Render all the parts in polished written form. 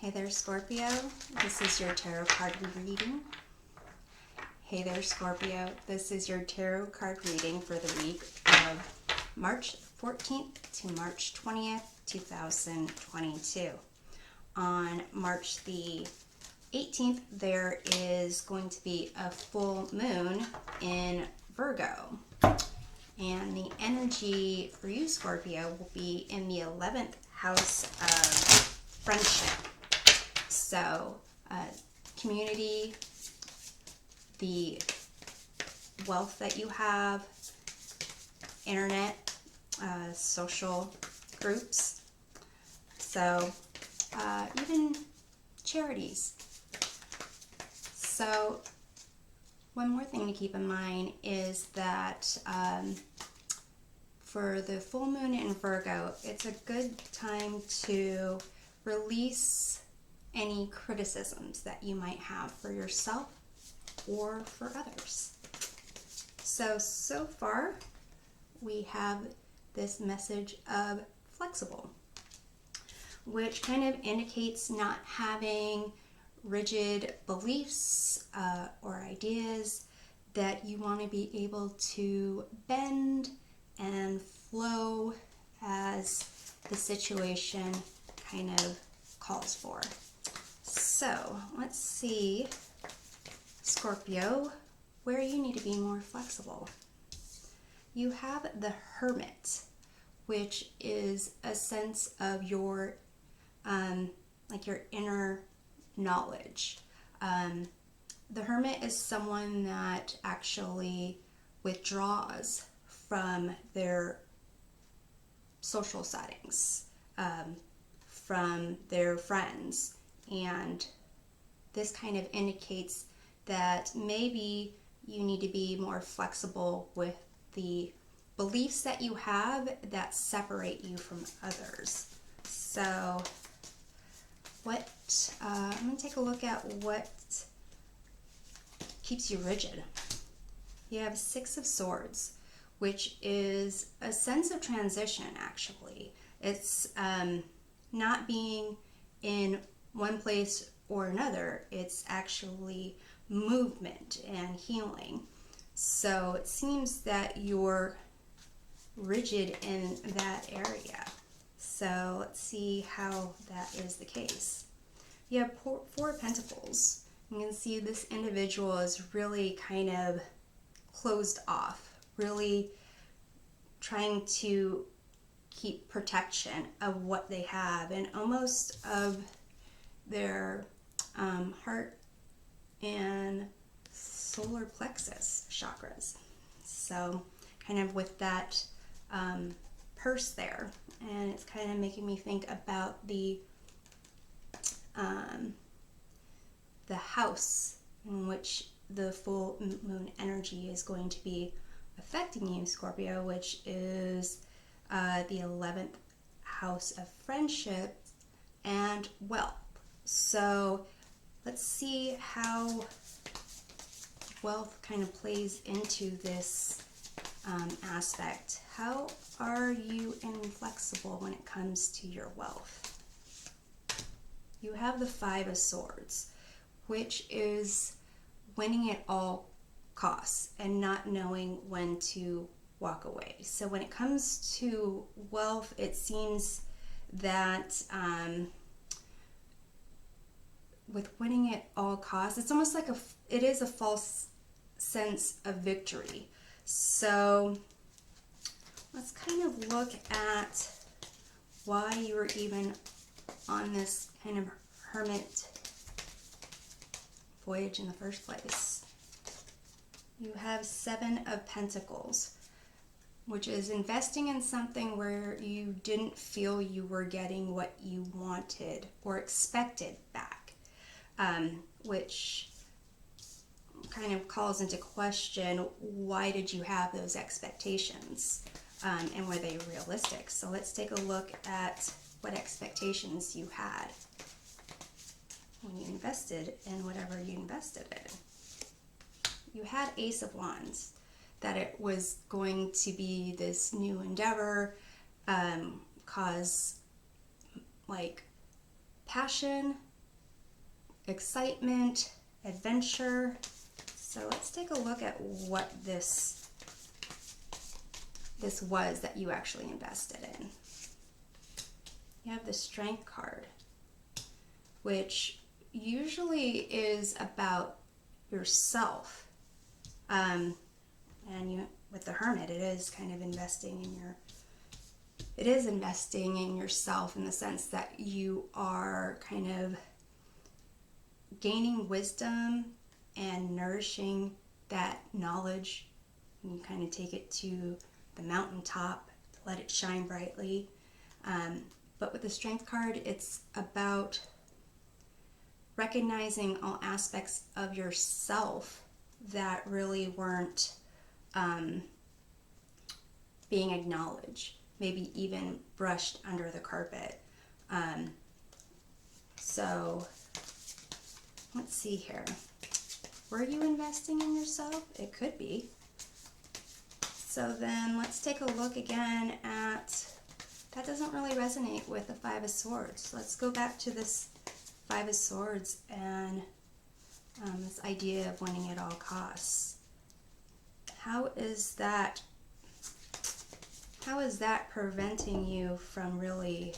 Hey there, Scorpio. This is your tarot card reading. Hey there, Scorpio. This is your tarot card reading for the week of March 14th to March 20th, 2022. On March the 18th, there is going to be a full moon in Virgo. And the energy for you, Scorpio, will be in the 11th house of friendship. So, community, the wealth that you have, internet, social groups, so even charities. So, one more thing to keep in mind is that for the full moon in Virgo, it's a good time to release any criticisms that you might have for yourself or for others. So far, we have this message of flexible, which kind of indicates not having rigid beliefs or ideas, that you want to be able to bend and flow as the situation kind of calls for. So let's see, Scorpio, where you need to be more flexible. You have the Hermit, which is a sense of your like your inner knowledge. The Hermit is someone that actually withdraws from their social settings, from their friends, and this kind of indicates that maybe you need to be more flexible with the beliefs that you have that separate you from others. So I'm going to take a look at what keeps you rigid. You have Six of Swords, which is a sense of transition, actually. It's not being in one place or another. It's actually movement and healing. So it seems that you're rigid in that area. So let's see how that is the case. You have Four of Pentacles. You can see this individual is really kind of closed off, really trying to keep protection of what they have and almost of their heart and solar plexus chakras. So kind of with that purse there, and it's kind of making me think about the house in which the full moon energy is going to be affecting you, Scorpio, which is the 11th house of friendship and wealth. So let's see how wealth kind of plays into this aspect. How are you inflexible when it comes to your wealth? You have the Five of Swords, which is winning at all costs and not knowing when to walk away. So when it comes to wealth, it seems that with winning at all costs, it's almost like it is a false sense of victory. So let's kind of look at why you were even on this kind of hermit voyage in the first place. You have Seven of Pentacles, which is investing in something where you didn't feel you were getting what you wanted or expected back, which kind of calls into question, why did you have those expectations, and were they realistic? So let's take a look at what expectations you had when you invested in whatever you invested in. You had Ace of Wands, that it was going to be this new endeavor, cause like passion excitement, adventure. So let's take a look at what this was that you actually invested in. You have the Strength card, which usually is about yourself. And with the Hermit, it is kind of investing in yourself in the sense that you are kind of gaining wisdom and nourishing that knowledge. You kind of take it to the mountaintop, let it shine brightly. But with the Strength card, it's about recognizing all aspects of yourself that really weren't being acknowledged, maybe even brushed under the carpet. So let's see here. Were you investing in yourself? It could be. So then let's take a look again at, that doesn't really resonate with the Five of Swords. Let's go back to this Five of Swords and this idea of winning at all costs. How is that preventing you from really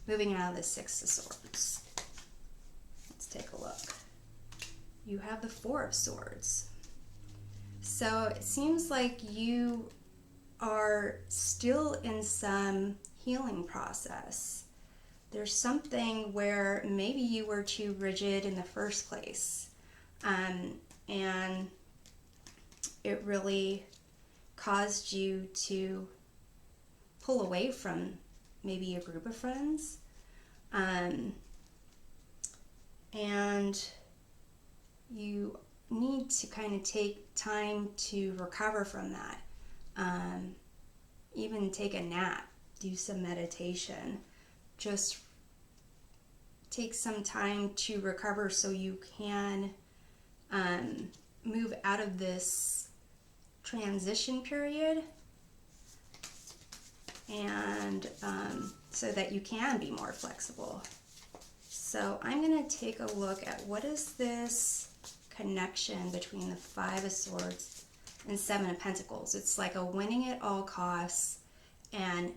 moving out of the Six of Swords? Let's take a look. You have the Four of Swords. So it seems like you are still in some healing process. There's something where maybe you were too rigid in the first place, and it really caused you to pull away from maybe a group of friends, and you need to kind of take time to recover from that. Even take a nap, do some meditation, just take some time to recover so you can move out of this transition period, and so that you can be more flexible. So I'm going to take a look at what is this connection between the Five of Swords and Seven of Pentacles. It's like a winning at all costs and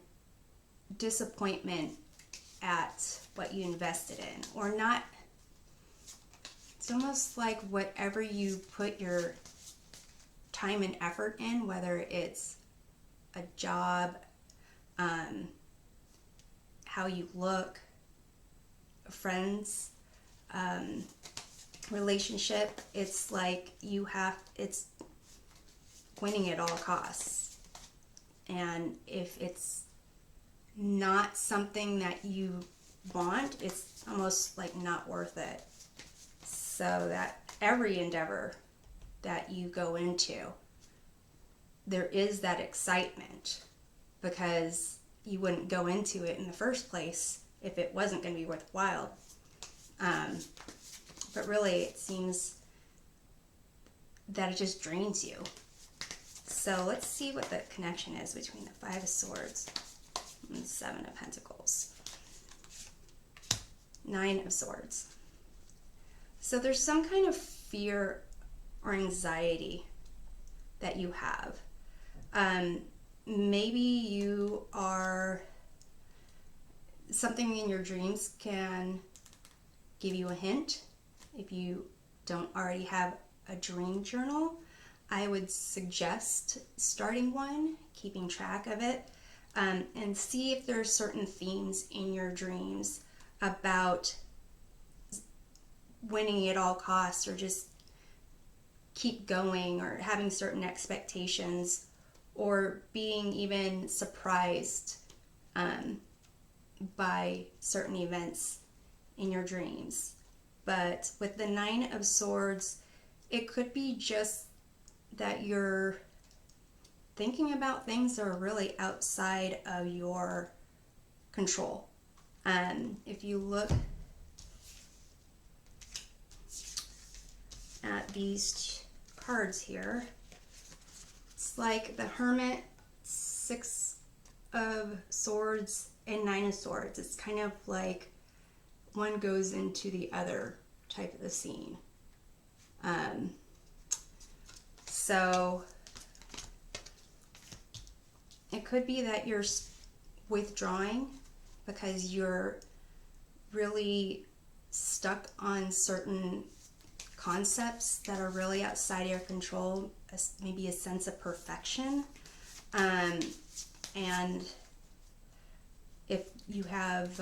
disappointment at what you invested in, or not. It's almost like whatever you put your time and effort in, whether it's a job, how you look, friends, relationship, it's like it's winning at all costs. And if it's not something that you want, it's almost like not worth it. So that every endeavor that you go into, there is that excitement, because you wouldn't go into it in the first place if it wasn't going to be worthwhile. But really, it seems that it just drains you. So let's see what the connection is between the Five of Swords and the Seven of Pentacles. Nine of Swords. So there's some kind of fear or anxiety that you have. Maybe you are, something in your dreams can give you a hint. If you don't already have a dream journal, I would suggest starting one, keeping track of it, and see if there are certain themes in your dreams about winning at all costs, or just keep going, or having certain expectations, or being even surprised by certain events in your dreams. But with the Nine of Swords, it could be just that you're thinking about things that are really outside of your control. If you look at these cards here, it's like the Hermit, Six of Swords, and Nine of Swords. It's kind of like one goes into the other type of the scene. So it could be that you're withdrawing because you're really stuck on certain concepts that are really outside of your control, maybe a sense of perfection. And if you have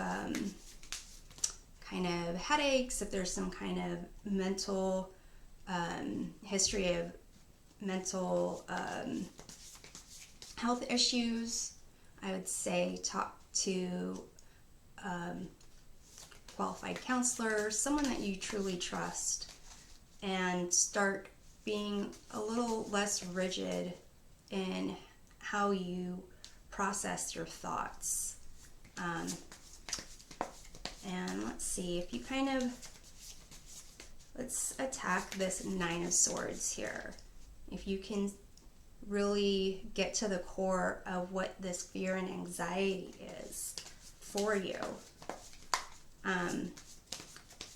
kind of headaches, if there's some kind of mental history of mental health issues, I would say talk to qualified counselor, someone that you truly trust, and start being a little less rigid in how you process your thoughts. And let's see, if you kind of, let's attack this Nine of Swords here. If you can really get to the core of what this fear and anxiety is for you,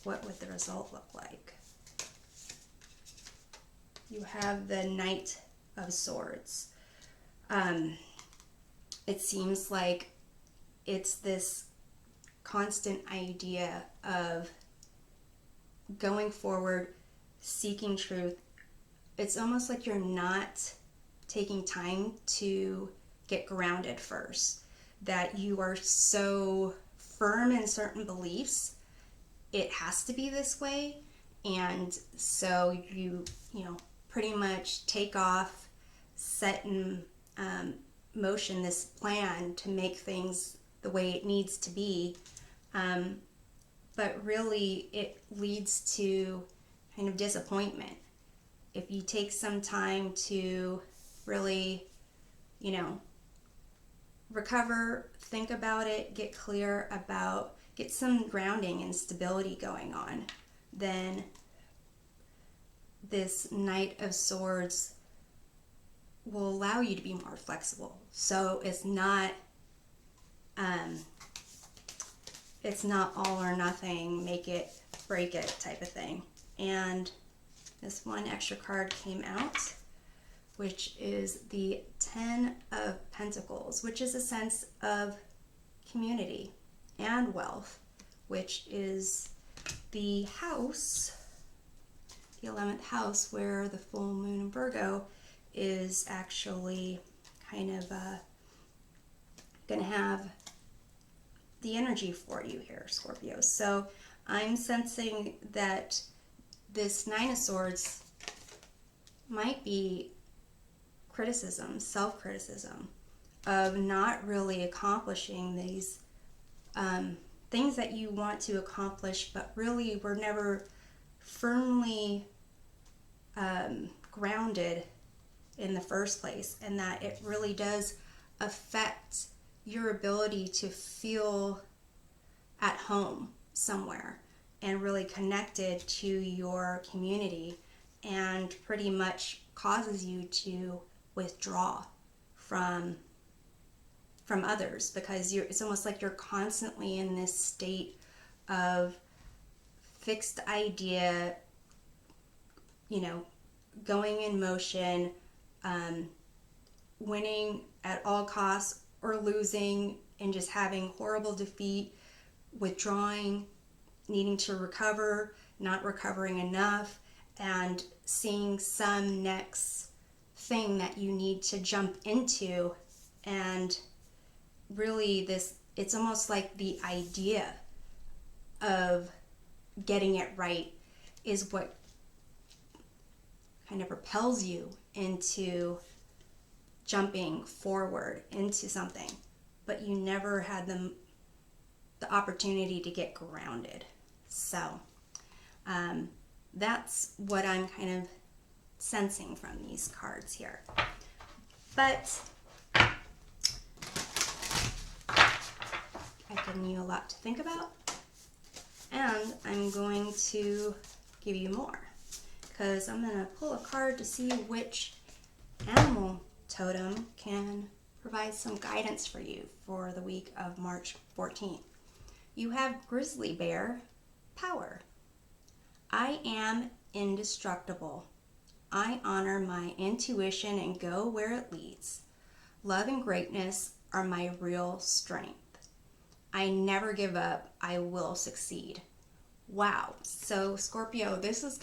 what would the result look like? You have the Knight of Swords. It seems like it's this constant idea of going forward, seeking truth. It's almost like you're not taking time to get grounded first, that you are so firm in certain beliefs, it has to be this way, and so you pretty much take off, set in motion this plan to make things the way it needs to be, but really it leads to kind of disappointment. If you take some time to really, recover, think about it, get clear about, get some grounding and stability going on, then this Knight of Swords will allow you to be more flexible. So it's not all or nothing, make it, break it type of thing. And this one extra card came out, which is the Ten of Pentacles, which is a sense of community and wealth, which is the house, the 11th house, where the full moon in Virgo is actually kind of going to have the energy for you here, Scorpio. So I'm sensing that this Nine of Swords might be criticism, self-criticism of not really accomplishing these things that you want to accomplish, but really were never firmly grounded in the first place, and that it really does affect your ability to feel at home somewhere and really connected to your community, and pretty much causes you to withdraw from others, because it's almost like you're constantly in this state of fixed idea, going in motion, winning at all costs or losing, and just having horrible defeat, withdrawing, needing to recover, not recovering enough, and seeing some next thing that you need to jump into. And really it's almost like the idea of getting it right is what kind of propels you into jumping forward into something, but you never had the opportunity to get grounded. So that's what I'm kind of sensing from these cards here. But I've given you a lot to think about, and I'm going to give you more, because I'm going to pull a card to see which animal totem can provide some guidance for you for the week of March 14th. you have grizzly bear power. I am indestructible. I honor my intuition and go where it leads. Love and greatness are my real strength. I never give up. I will succeed. Wow. So Scorpio, this is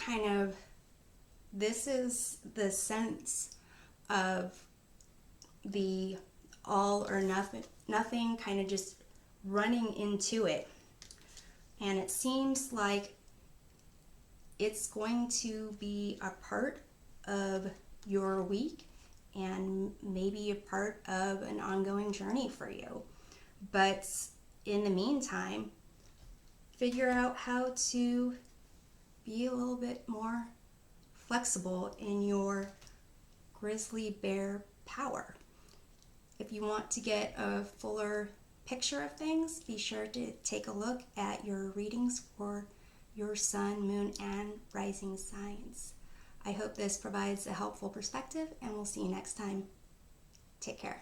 the sense of the all or nothing kind of just running into it. And it seems like it's going to be a part of your week and maybe a part of an ongoing journey for you. But in the meantime, figure out how to be a little bit more flexible in your grizzly bear power. If you want to get a fuller picture of things, be sure to take a look at your readings for your sun, moon, and rising signs. I hope this provides a helpful perspective, and we'll see you next time. Take care.